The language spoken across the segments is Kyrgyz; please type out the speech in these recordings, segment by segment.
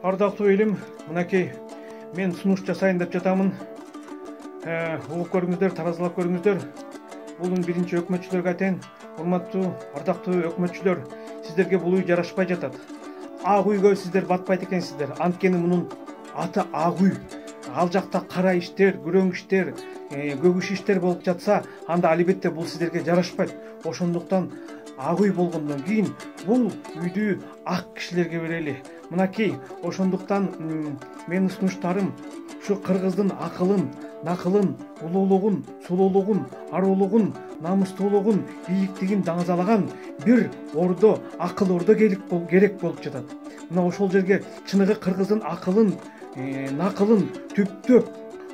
Ардактуу элим, мынакей мен сунуш жасайын деп жатамын. Угуп көрүңүздөр, таразалап көрүңүздөр. Бул биринчи өкмөтчүлөргө айтайын. Урматтуу, ардактуу өкмөтчүлөр, сиздерге бул үй жарашпай жатат. Ак үйгө сиздер батпайт экенсиздер. Анткени мунун аты ак үй. Ал жакта кара иштер, күрөң иштер, көгүш иштер болуп жатса, анда албетте бул сиздерге жарашпайт. Ошондуктан ак үй болгондон кийин бул үйдү ак кишилерге берели. Мынакей, ошондуктан менин сунуштарым ушу кыргыздын акылын, накылын, улуулугун, сулуулугун, арулугун, намустуулугун, бийиктигин даңазалаган бир ордо, акыл ордо керек болуп жатат. Мына ошол жерге чыныгы кыргыздын акылын, накылын түптөп,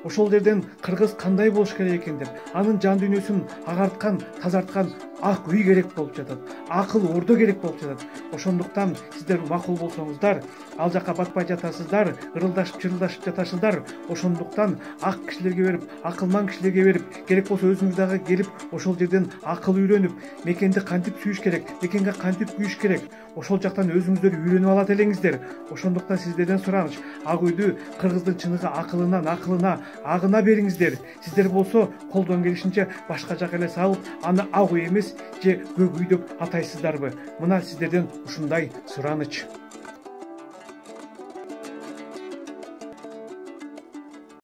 ошол жерден кыргыз кандай болуш керек экен деп, анын жан дүйнөсүн агарткан, тазарткан ак үй керек болуп жатат. Акыл ордо керек болуп жатат. Ошондуктан сиздер макул болсоңуздар, ал жака батпай жатасыздар, ырылдашып, чырылдашып жатасыздар. Ошондуктан ак кишилерге берип, акылман кишилерге берип, керек болсо өзүңүз дагы келип, ошол жерден акыл үйрөнүп, мекенди кантип сүйүш керек, мекенге кантип күйүш керек, ошол жактан өзүңүздөр үйрөнүп алат элеңиздер. Ошондуктан сиздерден сураныч, ак үйдү кыргыздын чыныгы акылына, накылына, агына бериңиздер. Сиздер болсо колдон келишинче башка жака эле салып, аны ак үй эмес же көк үй деп атайсыздарбы? Мына сиздерден ушундай сураныч.